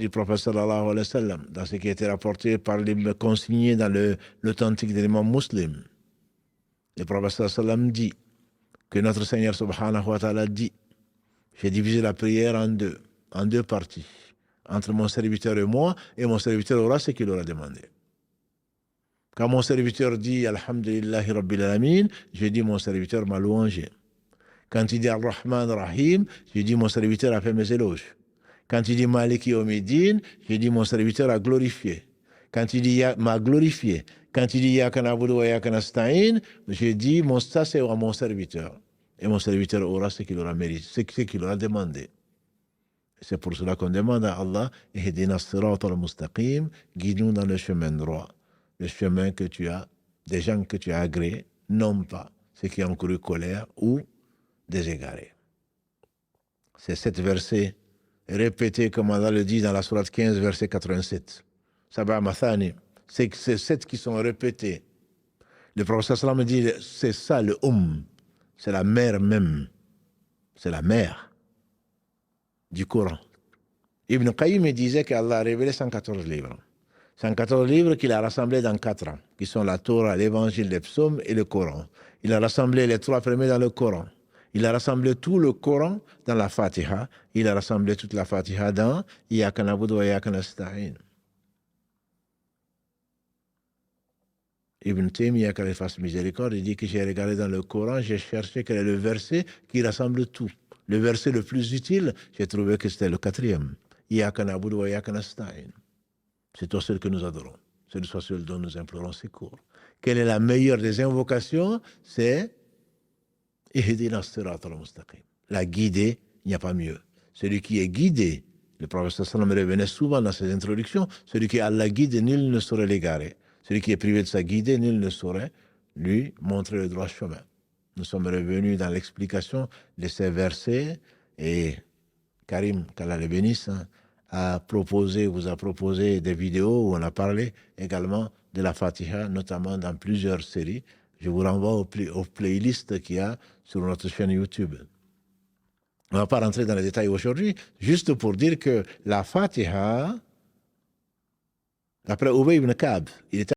du prophète sallallahu alayhi wa sallam, dans ce qui a été rapporté par les consignés dans l'authentique de l'imam Muslim. Le prophète sallallahu alayhi wa sallam dit que notre Seigneur subhanahu wa ta'ala dit: j'ai divisé la prière en deux parties, entre mon serviteur et moi, et mon serviteur aura ce qu'il aura demandé. Quand mon serviteur dit Alhamdulillahi Rabbil Alamin, je dis mon serviteur m'a louangé. Quand il dit Ar-Rahman Rahim, je dis mon serviteur a fait mes éloges. Quand il dit Maliki Omidin, je dis mon serviteur a glorifié. Quand il dit m'a glorifié. Quand il dit Yaka Na'budu wa Yaka Nasta'in, je dis ça c'est à mon serviteur. Et mon serviteur aura ce qu'il aura mérité, ce qu'il aura demandé. C'est pour cela qu'on demande à Allah, Ihdina as-sirata al-mustaqim, guide-nous dans le chemin droit. Le chemin que tu as, des gens que tu as agréés, non pas ceux qui ont couru colère ou déségarés. C'est 7 versets répétés, comme Allah le dit dans la sourate 15, verset 87. Sab'a Mathani. C'est 7 qui sont répétés. Le prophète sallam dit, c'est ça le c'est la mère même. C'est la mère du Coran. Ibn Qayyim disait qu'Allah a révélé 114 livres. 114 livres qu'il a rassemblés dans 4 ans, qui sont la Torah, l'Évangile, les psaumes et le Coran. Il a rassemblé les 3 premiers dans le Coran. Il a rassemblé tout le Coran dans la Fatiha. Il a rassemblé toute la Fatiha dans Iyyaka na'budu wa iyyaka nasta'in. Ibn Taymiyyah, qu'il fasse miséricorde, il dit que j'ai regardé dans le Coran, j'ai cherché quel est le verset qui rassemble tout. Le verset le plus utile, j'ai trouvé que c'était le 4e. Iyyaka na'budu wa iyyaka nasta'in. C'est toi seul que nous adorons. C'est toi seul dont nous implorons secours. Quelle est la meilleure des invocations? C'est Ihdina as-sirata al-mustaqim. La guidée, il n'y a pas mieux. Celui qui est guidé, le prophète sallam revenait souvent dans ses introductions, celui qui a la guide, nul ne saurait l'égarer. Celui qui est privé de sa guidée, nul ne saurait lui montrer le droit chemin. Nous sommes revenus dans l'explication de ces versets et Karim, qu'Allah le bénisse, vous a proposé des vidéos où on a parlé également de la Fatiha, notamment dans plusieurs séries. Je vous renvoie aux playlists qu'il y a sur notre chaîne YouTube. On ne va pas rentrer dans les détails aujourd'hui, juste pour dire que la Fatiha, d'après Ubay ibn Ka'b, il était